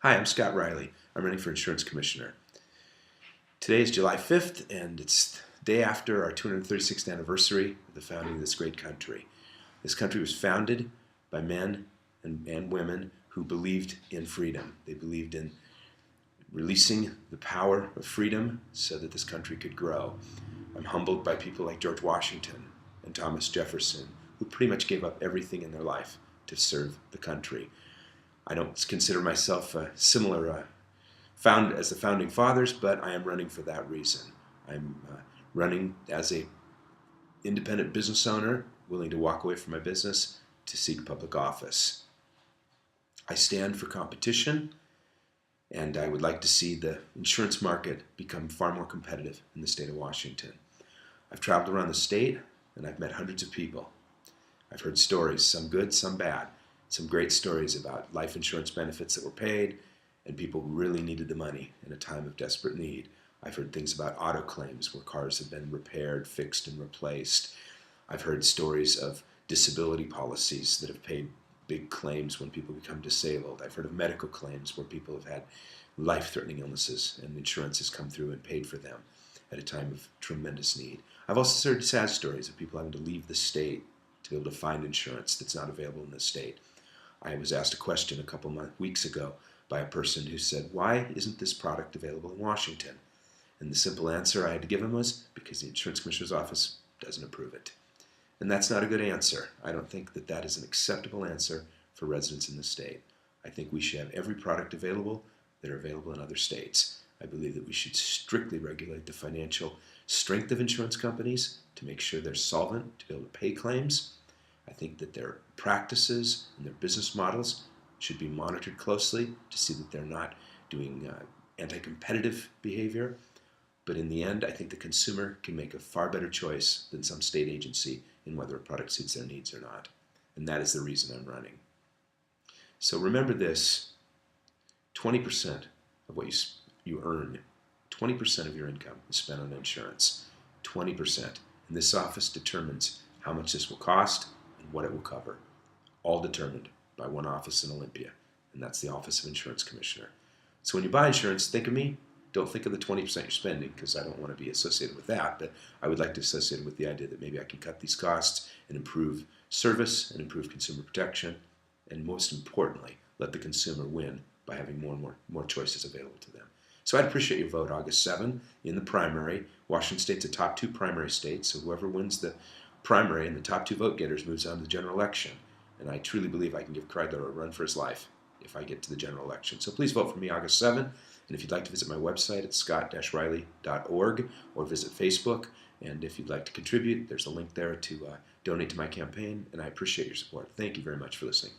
Hi, I'm Scott Reilly. I'm running for Insurance Commissioner. Today is July 5th, and it's the day after our 236th anniversary of the founding of this great country. This country was founded by men and women who believed in freedom. They believed in releasing the power of freedom so that this country could grow. I'm humbled by people like George Washington and Thomas Jefferson, who pretty much gave up everything in their life to serve the country. I don't consider myself similar as the founding fathers, but I am running for that reason. I'm running as a independent business owner, willing to walk away from my business to seek public office. I stand for competition, and I would like to see the insurance market become far more competitive in the state of Washington. I've traveled around the state, and I've met hundreds of people. I've heard stories, some good, some bad. Some great stories about life insurance benefits that were paid and people who really needed the money in a time of desperate need. I've heard things about auto claims where cars have been repaired, fixed, and replaced. I've heard stories of disability policies that have paid big claims when people become disabled. I've heard of medical claims where people have had life-threatening illnesses and insurance has come through and paid for them at a time of tremendous need. I've also heard sad stories of people having to leave the state to be able to find insurance that's not available in the state. I was asked a question a couple weeks ago by a person who said, "Why isn't this product available in Washington?" And the simple answer I had to give him was, because the Insurance Commissioner's Office doesn't approve it. And that's not a good answer. I don't think that that is an acceptable answer for residents in the state. I think we should have every product available that are available in other states. I believe that we should strictly regulate the financial strength of insurance companies to make sure they're solvent to be able to pay claims. I think that their practices and their business models should be monitored closely to see that they're not doing anti-competitive behavior. But in the end, I think the consumer can make a far better choice than some state agency in whether a product suits their needs or not. And that is the reason I'm running. So remember this, 20% of what you earn, 20% of your income is spent on insurance. 20%. And this office determines how much this will cost and what it will cover, all determined by one office in Olympia, and that's the Office of Insurance Commissioner. So when you buy insurance, think of me. Don't think of the 20% you're spending, because I don't want to be associated with that, but I would like to associate it with the idea that maybe I can cut these costs and improve service and improve consumer protection, and most importantly, let the consumer win by having more and more choices available to them. So I'd appreciate your vote August 7 in the primary. Washington State's a top 2 primary state, so whoever wins the primary and the top 2 vote getters moves on to the general election. And I truly believe I can give Kreidler a run for his life if I get to the general election. So please vote for me August 7. And if you'd like to visit my website, it's scott-reilly.org, or visit Facebook. And if you'd like to contribute, there's a link there to donate to my campaign. And I appreciate your support. Thank you very much for listening.